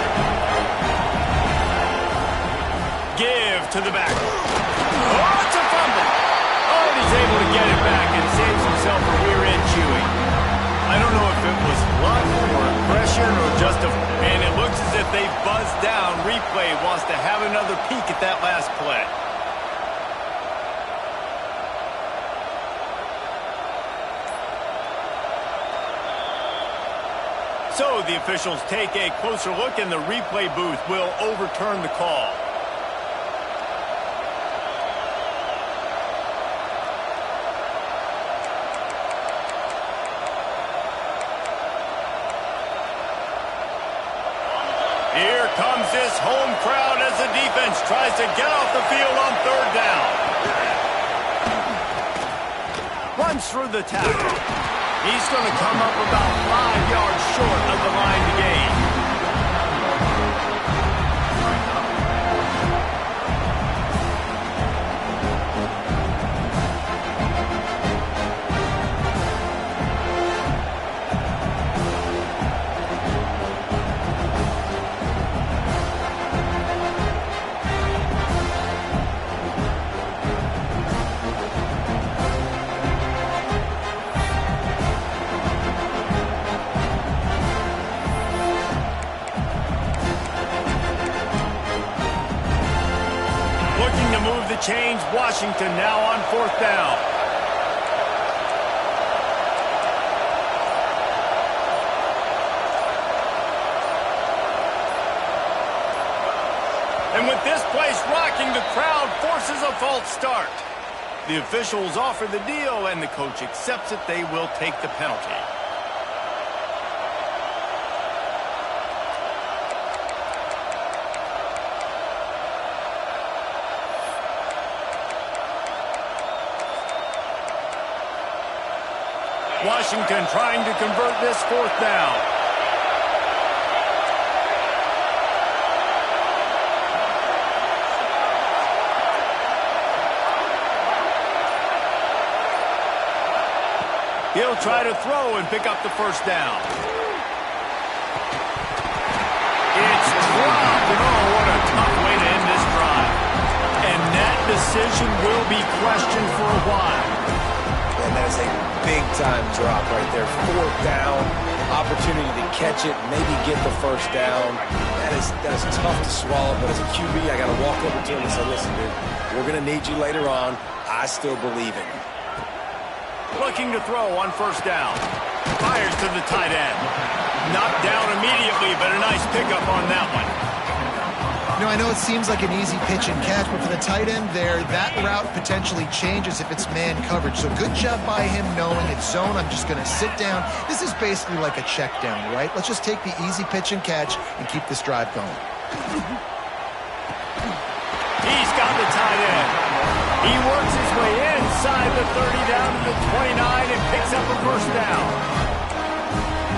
Give to the back. Oh, it's a fumble. Oh, and he's able to get it back and saves himself a rear-end chewing. I don't know if it was luck or pressure or just a... And it looks as if they buzzed down. Replay wants to have another peek at that last play. So the officials take a closer look, and the replay booth will overturn the call. Here comes this home crowd as the defense tries to get off the field on 3rd down. Runs through the tackle. He's going to come up about 5 yards short of the line to gain. Change. Washington now on 4th down. And with this place rocking, the crowd forces a false start. The officials offer the deal, and the coach accepts it. They will take the penalty. Washington trying to convert this 4th down. He'll try to throw and pick up the 1st down. It's dropped, and oh, what a tough way to decision will be questioned for a while.
And that is a big-time drop right there. 4th down, opportunity to catch it, maybe get the first down. That is tough to swallow, but as a QB, I got to walk over to him and say, listen, dude, we're going to need you later on. I still believe in you.
Looking to throw on 1st down. Fires to the tight end. Knocked down immediately, but a nice pickup on that one.
You know, I know it seems like an easy pitch and catch, but for the tight end there, that route potentially changes if it's man coverage. So good job by him knowing it's zone. I'm just going to sit down. This is basically like a check down, right? Let's just take the easy pitch and catch and keep this drive going.
He's got the tight end. He works his way inside the 30 down to the 29 and picks up a 1st down.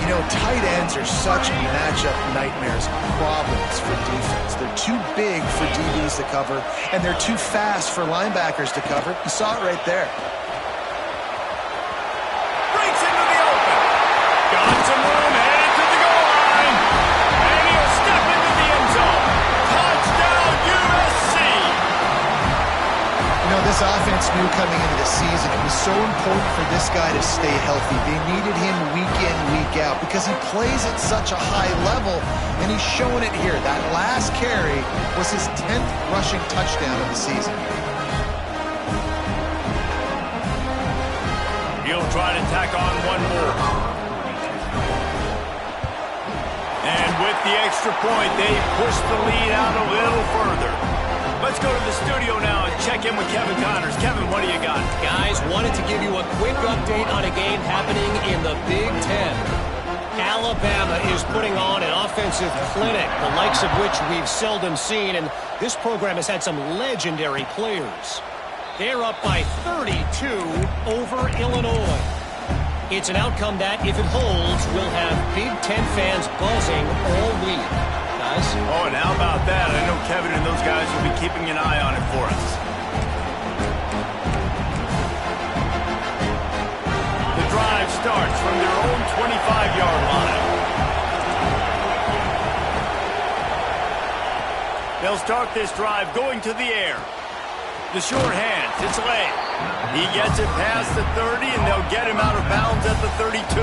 You know, tight ends are such matchup nightmares, problems for defense. They're too big for DBs to cover, and they're too fast for linebackers to cover. You saw it right there.
Breaks into the open. Got some room, headed to the goal line. And he'll step into the end zone. Touchdown, USC!
You know, this offense knew coming into the season it was so important for this guy to stay healthy. They needed him week in, week out because he plays at such a high level, and he's showing it here. That last carry was his 10th rushing touchdown of the season.
He'll try to tack on one more. And with the extra point, they push the lead out a little further. Let's go to the studio now and check in with Kevin Connors. Kevin, what do you got?
Guys, wanted to give you a quick update on a game happening in the Big Ten. Alabama is putting on an offensive clinic, the likes of which we've seldom seen, and this program has had some legendary players. They're up by 32 over Illinois. It's an outcome that, if it holds, will have Big Ten fans buzzing all week. Guys?
Oh, and how about that? I know Kevin and those guys will be keeping an eye on it for us. The drive starts from their own 25-yard line. They'll start this drive going to the air. The short hands, it's late. He gets it past the 30, and they'll get him out of bounds at the 32.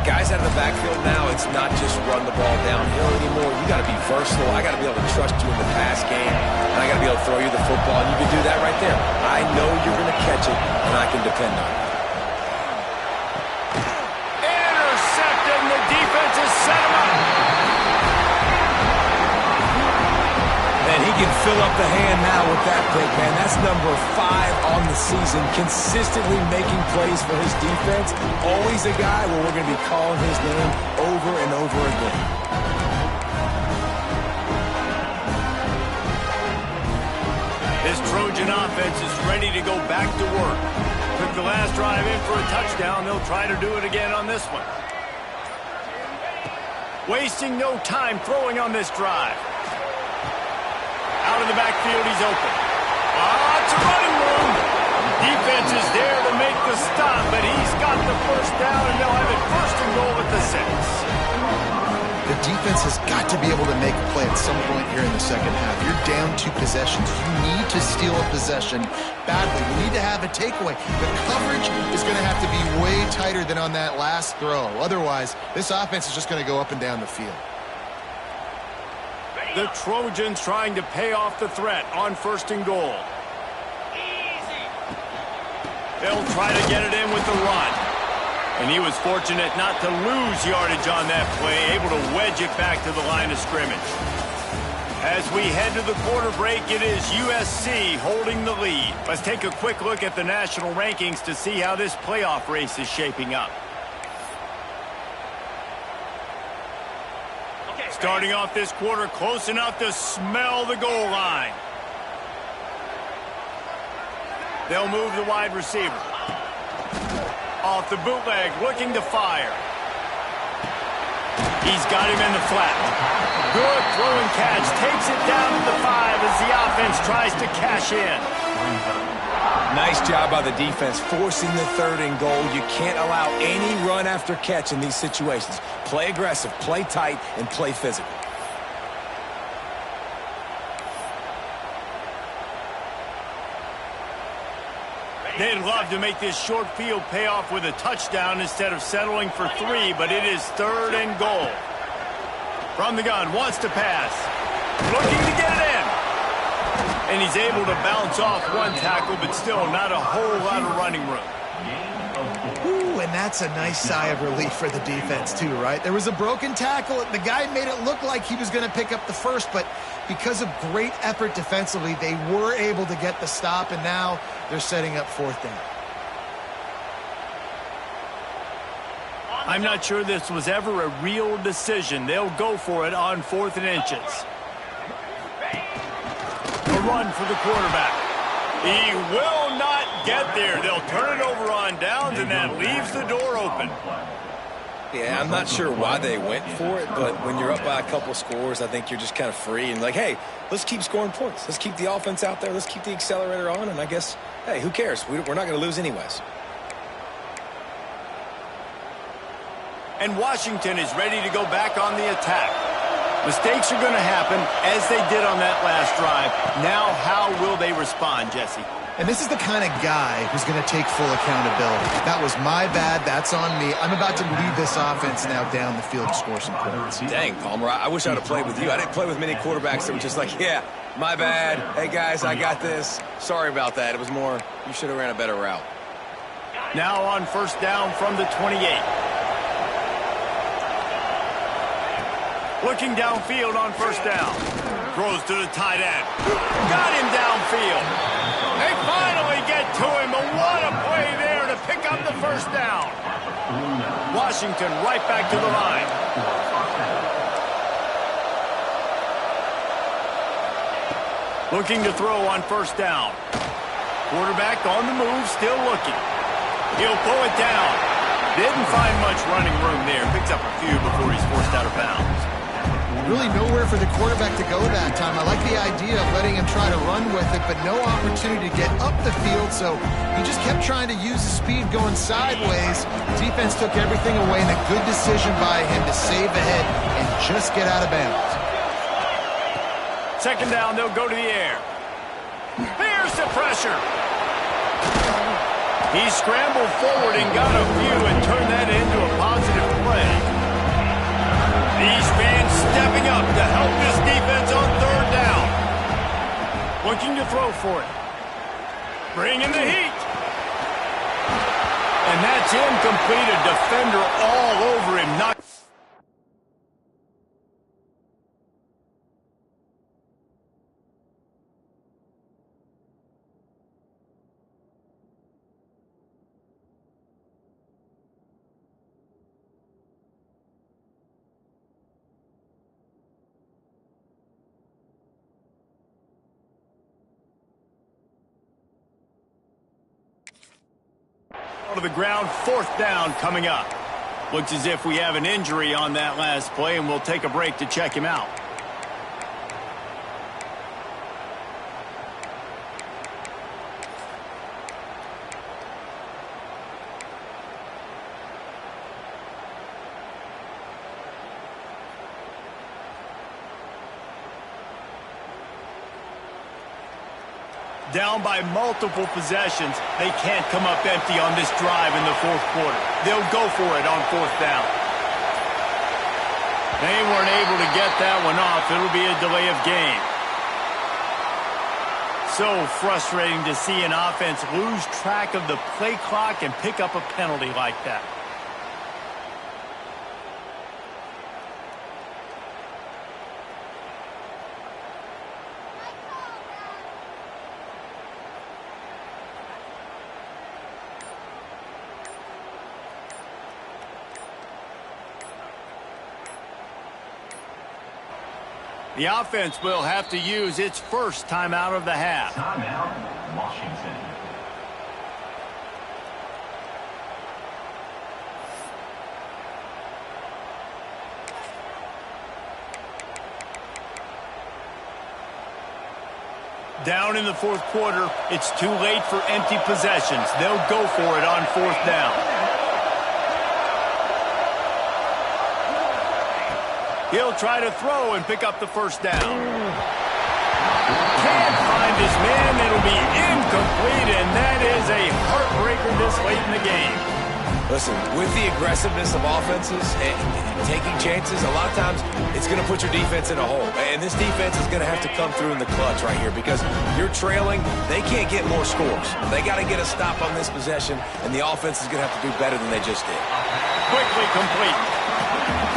Guys out of the backfield now, it's not just run the ball downhill anymore. You got to be versatile. I got to be able to trust you in the pass game, and I got to be able to throw you the football, and you can do that right there. I know you're going to catch it, and I can depend on it.
Intercepted, and the defense has set him up.
And he can fill up the hand now with that pick, man. That's number 5 on the season, consistently making plays for his defense. Always a guy where we're going to be calling his name over and over again.
This Trojan offense is ready to go back to work. Took the last drive in for a touchdown. They'll try to do it again on this one. Wasting no time throwing on this drive. Out of the backfield, he's open. It's a running room. Defense is there to make the stop, but he's got the 1st down, and they'll have it 1st and goal at the 6.
The defense has got to be able to make a play at some point here in the second half. You're down 2 possessions. You need to steal a possession badly. You need to have a takeaway. The coverage is going to have to be way tighter than on that last throw. Otherwise, this offense is just going to go up and down the field.
The Trojans trying to pay off the threat on 1st and goal. They'll try to get it in with the run. And he was fortunate not to lose yardage on that play, able to wedge it back to the line of scrimmage. As we head to the quarter break, it is USC holding the lead. Let's take a quick look at the national rankings to see how this playoff race is shaping up. Starting off this quarter close enough to smell the goal line. They'll move the wide receiver. Off the bootleg, looking to fire. He's got him in the flat. Good throw and catch. Takes it down to the 5 as the offense tries to cash in.
Nice job by the defense, forcing the 3rd and goal. You can't allow any run after catch in these situations. Play aggressive, play tight, and play physical.
They'd love to make this short field pay off with a touchdown instead of settling for 3, but it is 3rd and goal. From the gun, wants to pass. Looking to get it in. And he's able to bounce off one tackle, but still not a whole lot of running room.
Ooh, and that's a nice sigh of relief for the defense too, right? There was a broken tackle. The guy made it look like he was going to pick up the first, but because of great effort defensively, they were able to get the stop, and now they're setting up 4th down.
I'm not sure this was ever a real decision. They'll go for it on 4th and inches. A run for the quarterback. He will not get there. They'll turn it over on downs, and that leaves the door open.
Yeah, I'm not sure why they went for it, but when you're up by a couple scores, I think you're just kind of free and like, hey, let's keep scoring points. Let's keep the offense out there. Let's keep the accelerator on, and I guess, hey, who cares? We're not going to lose anyways.
And Washington is ready to go back on the attack. Mistakes are going to happen, as they did on that last drive. Now, how will they respond, Jesse?
And this is the kind of guy who's going to take full accountability. That was my bad. That's on me. I'm about to lead this offense now down the field to score some points.
Dang, Palmer, I wish I would have played with you. I didn't play with many quarterbacks that were just like, yeah, my bad. Hey, guys, I got this. Sorry about that. It was more, you should have ran a better route.
Now on 1st down from the 28. Looking downfield on 1st down. Throws to the tight end. Got him downfield. They finally get to him, but what a play there to pick up the 1st down. Washington right back to the line. Looking to throw on 1st down. Quarterback on the move, still looking. He'll pull it down. Didn't find much running room there. Picks up a few before he's forced out of bounds.
Really nowhere for the quarterback to go that time. I like the idea of letting him try to run with it, but no opportunity to get up the field, so he just kept trying to use the speed going sideways. Defense took everything away, and a good decision by him to save ahead and just get out of bounds.
2nd down, they'll go to the air. Here's the pressure. He scrambled forward and got a few and turned that into a positive play. These fans stepping up to help this defense on 3rd down. Looking to throw for it. Bringing the heat. And that's incomplete. A defender all over him. Not to the ground. 4th down coming up. Looks as if we have an injury on that last play, and we'll take a break to check him out. Down by multiple possessions. They can't come up empty on this drive in the 4th quarter. They'll go for it on 4th down. They weren't able to get that one off. It'll be a delay of game. So frustrating to see an offense lose track of the play clock and pick up a penalty like that. The offense will have to use its first timeout of the half.
Timeout, Washington.
Down in the 4th quarter, it's too late for empty possessions. They'll go for it on 4th down. He'll try to throw and pick up the 1st down. Can't find his man. It'll be incomplete, and that is a in the game.
Listen, with the aggressiveness of offenses and taking chances, a lot of times it's going to put your defense in a hole. And this defense is going to have to come through in the clutch right here because you're trailing. They can't get more scores. They got to get a stop on this possession, and the offense is going to have to do better than they just did.
Quickly complete.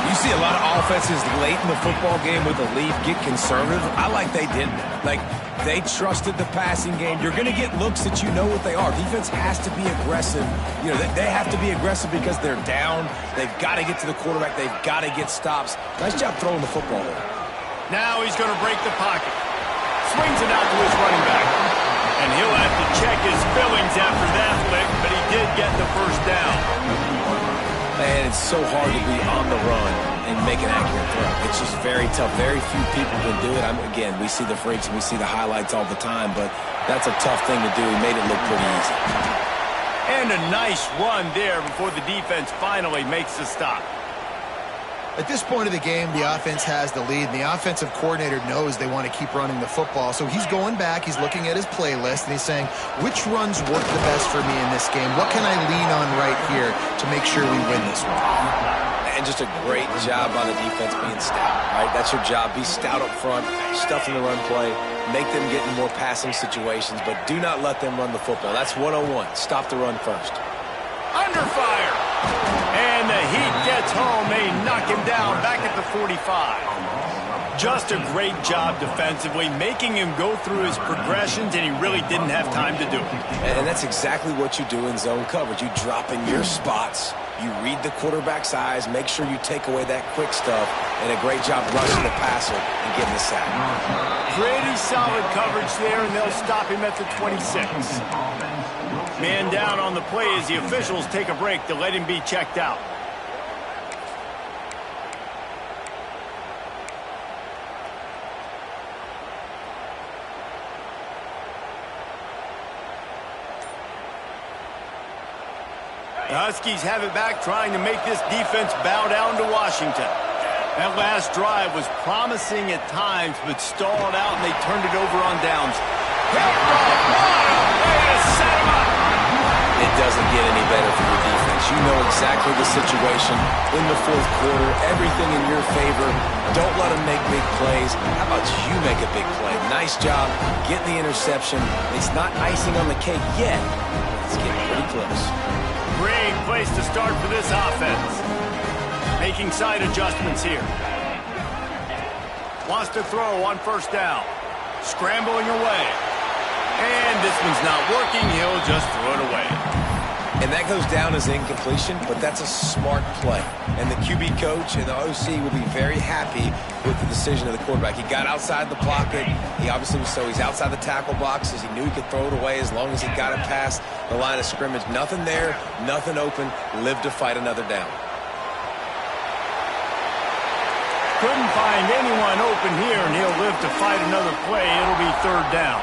You see a lot of offenses late in the football game with a lead get conservative. I like they didn't. Like, they trusted the passing game. You're going to get looks that you know what they are. Defense has to be aggressive. You know, they have to be aggressive because they're down. They've got to get to the quarterback. They've got to get stops. Nice job throwing the football there.
Now he's going to break the pocket. Swings it out to his running back. And he'll have to check his fillings after that lick, but he did get the first down.
Man, it's so hard to be on the run and make an accurate throw. It's just very tough. Very few people can do it. Again, we see the freaks and we see the highlights all the time, but that's a tough thing to do. He made it look pretty easy.
And a nice run there before the defense finally makes the stop.
At this point of the game, the offense has the lead, and the offensive coordinator knows they want to keep running the football. So he's going back, he's looking at his playlist, and he's saying, which runs work the best for me in this game? What can I lean on right here to make sure we win this one?
And just a great job by the defense being stout, right? That's your job. Be stout up front, stuff in the run play, make them get in more passing situations, but do not let them run the football. That's 101. Stop the run first.
Under fire. And the heat gets home. They knock him down back at the 45. Just a great job defensively, making him go through his progressions, and he really didn't have time to do it.
And that's exactly what you do in zone coverage. You drop in your spots, you read the quarterback's eyes, make sure you take away that quick stuff, and a great job rushing the passer and getting the sack.
Pretty solid coverage there, and they'll stop him at the 26. Man down on the play as the officials take a break to let him be checked out. The Huskies have it back, trying to make this defense bow down to Washington. That last drive was promising at times, but stalled out, and they turned it over on downs. Picked off. What a way to set him up.
It doesn't get any better for your defense. You know exactly the situation in the fourth quarter, everything in your favor. Don't let them make big plays. How about you make a big play? Nice job getting the interception. It's not icing on the cake yet, but it's getting pretty close.
Great place to start for this offense. Making side adjustments here. Wants to throw on first down. Scrambling away. And this one's not working. He'll just throw it away.
And that goes down as incompletion, but that's a smart play. And the QB coach and the OC will be very happy with the decision of the quarterback. He got outside the pocket. He obviously was so he's outside the tackle boxes. He knew he could throw it away as long as he got it past the line of scrimmage. Nothing there, nothing open. Live to fight another down.
Couldn't find anyone open here, and he'll live to fight another play. It'll be third down.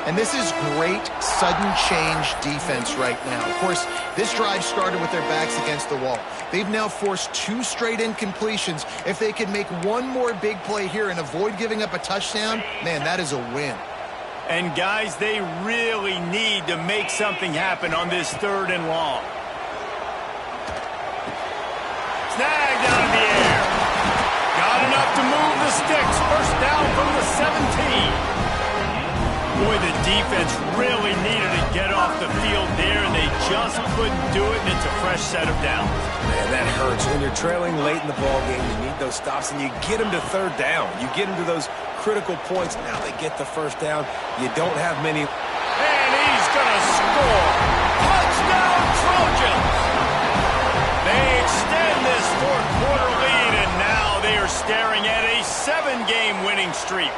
And this is great sudden change defense right now. Of course, this drive started with their backs against the wall. They've now forced 2 straight incompletions. If they can make one more big play here and avoid giving up a touchdown, man, that is a win.
And guys, they really need to make something happen on this third and long. Snagged out of the air. Got enough to move the sticks. First down from the 17. Boy, the defense really needed to get off the field there, and they just couldn't do it, and it's a fresh set of downs.
Man, that hurts. When you're trailing late in the ball game, you need those stops, and you get them to third down. You get them to those critical points. Now they get the first down. You don't have many.
And he's going to score. Touchdown, Trojans! They extend this fourth quarter lead, and now they are staring at a 7-game winning streak.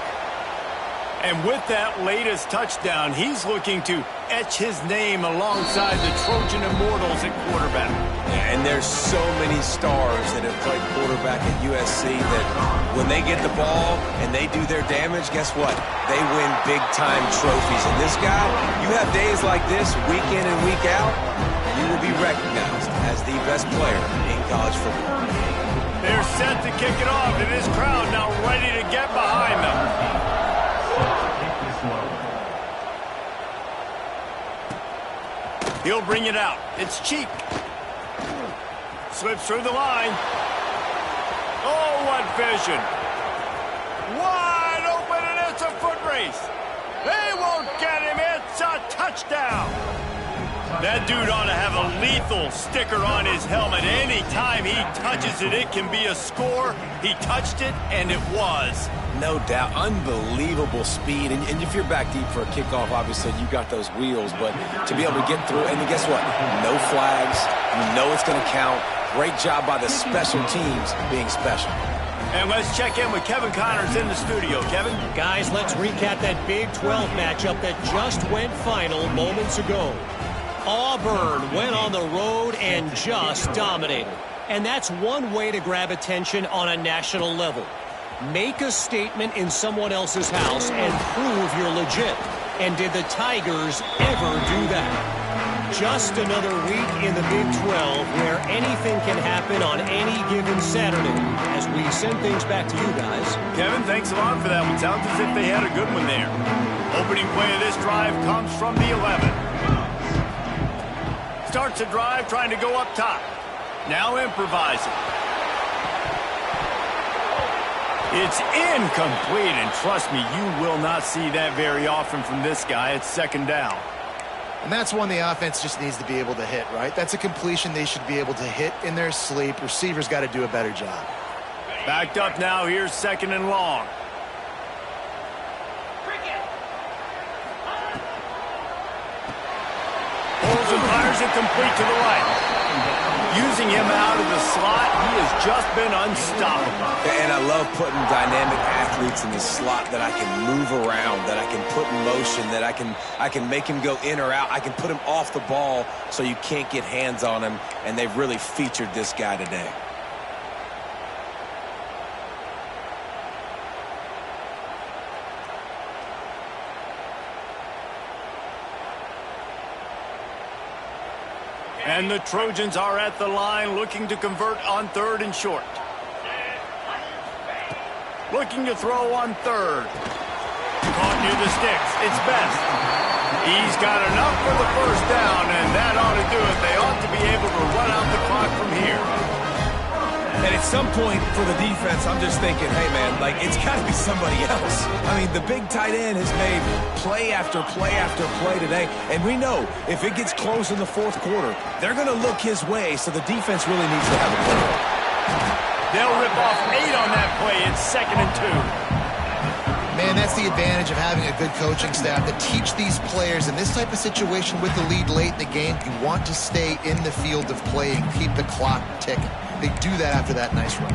And with that latest touchdown, he's looking to etch his name alongside the Trojan Immortals at quarterback.
Yeah, and there's so many stars that have played quarterback at USC that when they get the ball and they do their damage, guess what? They win big-time trophies. And this guy, you have days like this, week in and week out, you will be recognized as the best player in college football.
They're set to kick it off, and this crowd now ready to get behind them. He'll bring it out. It's Cheek. Slips through the line. Oh, what vision. Wide open, and it's a foot race. They won't get him. It's a touchdown. That dude ought to have a lethal sticker on his helmet. Anytime he touches it, it can be a score. He touched it, and it was.
No doubt. Unbelievable speed. And if you're back deep for a kickoff, obviously you got those wheels. But to be able to get through, and guess what? No flags. You know it's going to count. Great job by the special teams being special.
And let's check in with Kevin Connors in the studio. Kevin?
Guys, let's recap that Big 12 matchup that just went final moments ago. Auburn went on the road and just dominated. And that's one way to grab attention on a national level. Make a statement in someone else's house and prove you're legit. And did the Tigers ever do that? Just another week in the Big 12 where anything can happen on any given Saturday. As we send things back to you guys.
Kevin, thanks a lot for that one. Sounds as if they had a good one there. Opening play of this drive comes from the 11. Starts a drive trying to go up top. Now improvising. It's incomplete, and trust me, you will not see that very often from this guy. It's second down.
And that's one the offense just needs to be able to hit, right? That's a completion they should be able to hit in their sleep. Receivers got to do a better job.
Backed up now. Here's second and long. Pulls and fires it complete to the right. Using him out of the slot, he has just been unstoppable.
And I love putting dynamic athletes in the slot that I can move around, that I can put in motion, that I can make him go in or out. I can put him off the ball so you can't get hands on him, and they've really featured this guy today.
And the Trojans are at the line looking to convert on third and short. Looking to throw on third. Caught near the sticks. It's Best. He's got enough for the first down, and that ought to do it. They ought to be able to run out the clock from here.
And at some point for the defense, I'm just thinking, hey, man, like, it's got to be somebody else. I mean, the big tight end has made play after play after play today. And we know if it gets close in the fourth quarter, they're going to look his way, so the defense really needs to have a play.
They'll rip off 8 on that play. It's second and 2.
Man, that's the advantage of having a good coaching staff that teach these players in this type of situation with the lead late in the game. You want to stay in the field of play and keep the clock ticking. They do that after that nice run.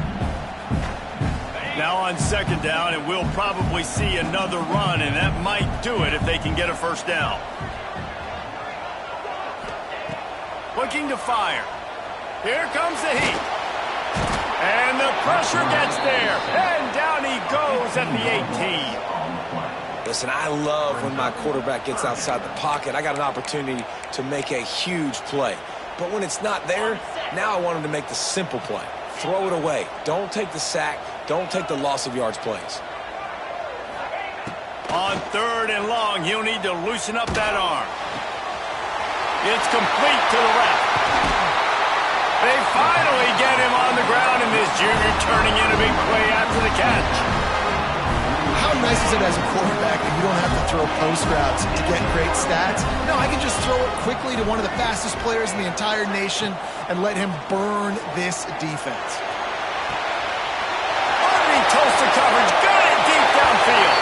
Now on second down, and we'll probably see another run, and that might do it if they can get a first down. Looking to fire. Here comes the heat. And the pressure gets there. And down he goes at the 18.
Listen, I love when my quarterback gets outside the pocket. I got an opportunity to make a huge play. But when it's not there, now I want him to make the simple play. Throw it away. Don't take the sack. Don't take the loss of yards plays.
On third and long, he'll need to loosen up that arm. It's complete to the left. They finally get him on the ground, and this junior turning in a big play after the catch.
How nice is it as a quarterback that you don't have to throw post routes to get great stats? No, I can just throw it quickly to one of the fastest players in the entire nation and let him burn this defense.
Underneath Tulsa coverage, got it deep downfield.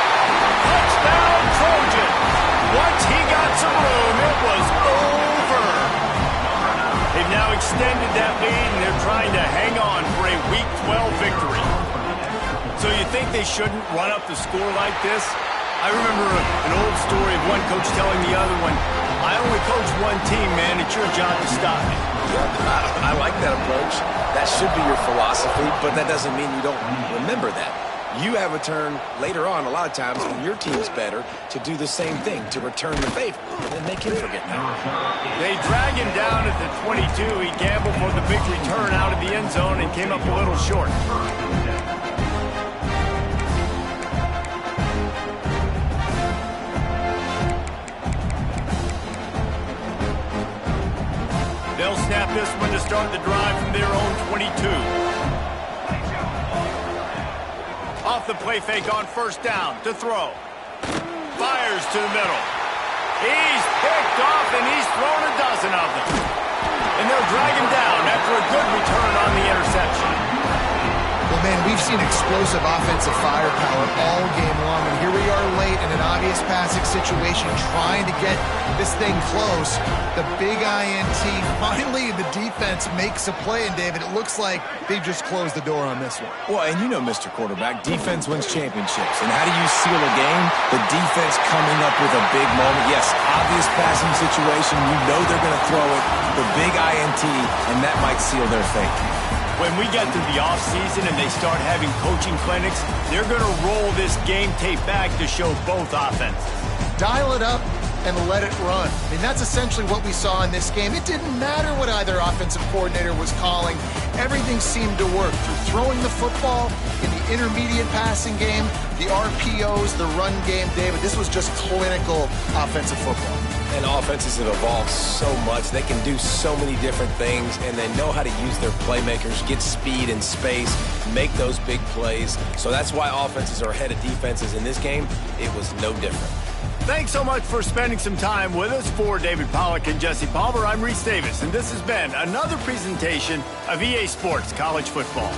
Touchdown, Trojan. Once he got some room, it was over. They've now extended that lead, and they're trying to hang on for a Week 12 victory. So you think they shouldn't run up the score like this? I remember an old story of one coach telling the other one, I only coach one team, man. It's your job to stop me.
I like that approach. That should be your philosophy, but that doesn't mean you don't remember that. You have a turn later on, a lot of times, when your team's better, to do the same thing, to return the favor. And they can forget that.
They drag him down at the 22. He gambled for the big return out of the end zone and came up a little short. They'll snap this one to start the drive from their own 22. Off the play fake on first down to throw. Fires to the middle. He's picked off, and he's thrown a dozen of them. And they'll drag him down after a good return on the interception.
Well, man, we've seen explosive offensive firepower all game long, and here we are late in an obvious passing situation trying to get this thing close. The big INT, finally the defense makes a play, and David, it looks like they've just closed the door on this one.
Well, and you know, Mr. Quarterback, defense wins championships. And how do you seal a game? The defense coming up with a big moment. Yes, obvious passing situation. You know they're going to throw it. The big INT, and that might seal their fate.
When we get to the offseason and they start having coaching clinics, they're going to roll this game tape back to show both offenses.
Dial it up and let it run. I mean, that's essentially what we saw in this game. It didn't matter what either offensive coordinator was calling. Everything seemed to work through throwing the football, in the intermediate passing game, the RPOs, the run game. David, this was just clinical offensive football.
And offenses have evolved so much. They can do so many different things, and they know how to use their playmakers, get speed and space, make those big plays. So that's why offenses are ahead of defenses. In this game, it was no different.
Thanks so much for spending some time with us. For David Pollack and Jesse Palmer, I'm Reese Davis, and this has been another presentation of EA Sports College Football.